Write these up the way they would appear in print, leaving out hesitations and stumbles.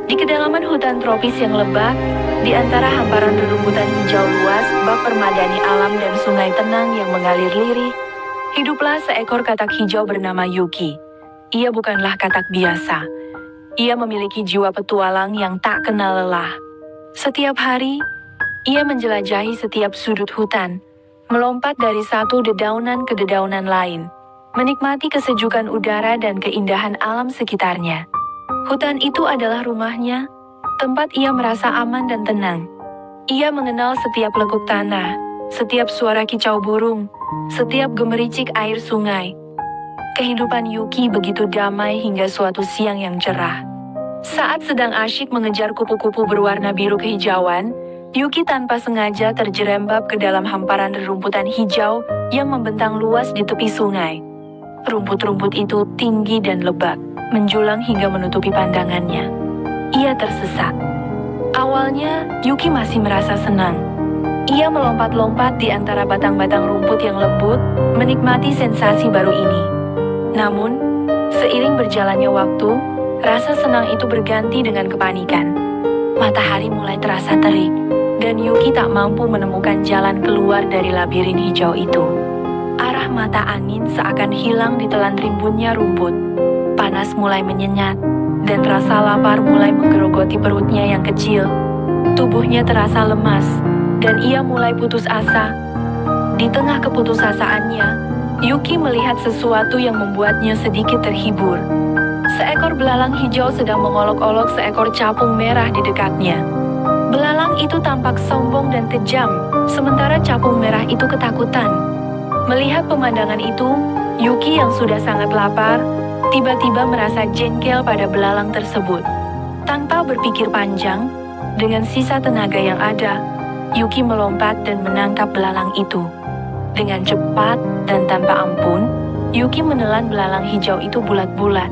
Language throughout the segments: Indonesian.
Di kedalaman hutan tropis yang lebat, di antara hamparan rerumputan hijau luas, bak permadani alam dan sungai tenang yang mengalir lirih, hiduplah seekor katak hijau bernama Yuki. Ia bukanlah katak biasa. Ia memiliki jiwa petualang yang tak kenal lelah. Setiap hari, ia menjelajahi setiap sudut hutan, melompat dari satu dedaunan ke dedaunan lain, menikmati kesejukan udara dan keindahan alam sekitarnya. Hutan itu adalah rumahnya, tempat ia merasa aman dan tenang. Ia mengenal setiap lekuk tanah, setiap suara kicau burung, setiap gemericik air sungai. Kehidupan Yuki begitu damai hingga suatu siang yang cerah. Saat sedang asyik mengejar kupu-kupu berwarna biru kehijauan, Yuki tanpa sengaja terjerembab ke dalam hamparan rerumputan hijau yang membentang luas di tepi sungai. Rumput-rumput itu tinggi dan lebat, menjulang hingga menutupi pandangannya. Ia tersesat. Awalnya, Yuki masih merasa senang. Ia melompat-lompat di antara batang-batang rumput yang lembut, menikmati sensasi baru ini. Namun, seiring berjalannya waktu, rasa senang itu berganti dengan kepanikan. Matahari mulai terasa terik, dan Yuki tak mampu menemukan jalan keluar dari labirin hijau itu. Arah mata angin seakan hilang ditelan rimbunnya rumput. Panas mulai menyengat, dan rasa lapar mulai menggerogoti perutnya yang kecil. Tubuhnya terasa lemas, dan ia mulai putus asa. Di tengah keputusasaannya, Yuki melihat sesuatu yang membuatnya sedikit terhibur. Seekor belalang hijau sedang mengolok-olok seekor capung merah di dekatnya. Belalang itu tampak sombong dan kejam, sementara capung merah itu ketakutan. Melihat pemandangan itu, Yuki yang sudah sangat lapar, tiba-tiba merasa jengkel pada belalang tersebut. Tanpa berpikir panjang, dengan sisa tenaga yang ada, Yuki melompat dan menangkap belalang itu. Dengan cepat dan tanpa ampun, Yuki menelan belalang hijau itu bulat-bulat.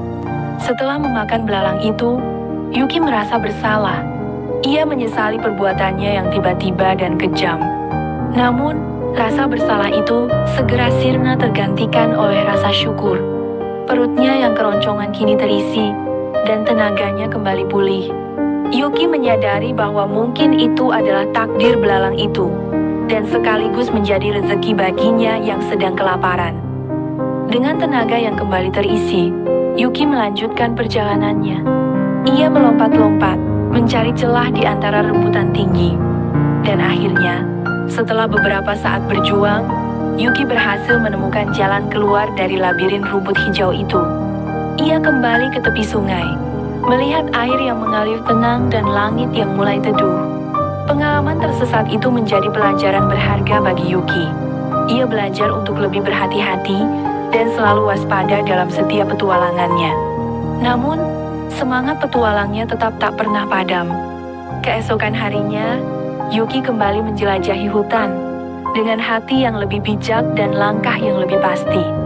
Setelah memakan belalang itu, Yuki merasa bersalah. Ia menyesali perbuatannya yang tiba-tiba dan kejam. Namun, rasa bersalah itu segera sirna tergantikan oleh rasa syukur. Perutnya yang keroncongan kini terisi, dan tenaganya kembali pulih. Yuki menyadari bahwa mungkin itu adalah takdir belalang itu, dan sekaligus menjadi rezeki baginya yang sedang kelaparan. Dengan tenaga yang kembali terisi, Yuki melanjutkan perjalanannya. Ia melompat-lompat, mencari celah di antara rembutan tinggi. Dan akhirnya, setelah beberapa saat berjuang, Yuki berhasil menemukan jalan keluar dari labirin rumput hijau itu. Ia kembali ke tepi sungai, melihat air yang mengalir tenang dan langit yang mulai teduh. Pengalaman tersesat itu menjadi pelajaran berharga bagi Yuki. Ia belajar untuk lebih berhati-hati dan selalu waspada dalam setiap petualangannya. Namun, semangat petualangnya tetap tak pernah padam. Keesokan harinya, Yuki kembali menjelajahi hutan dengan hati yang lebih bijak dan langkah yang lebih pasti.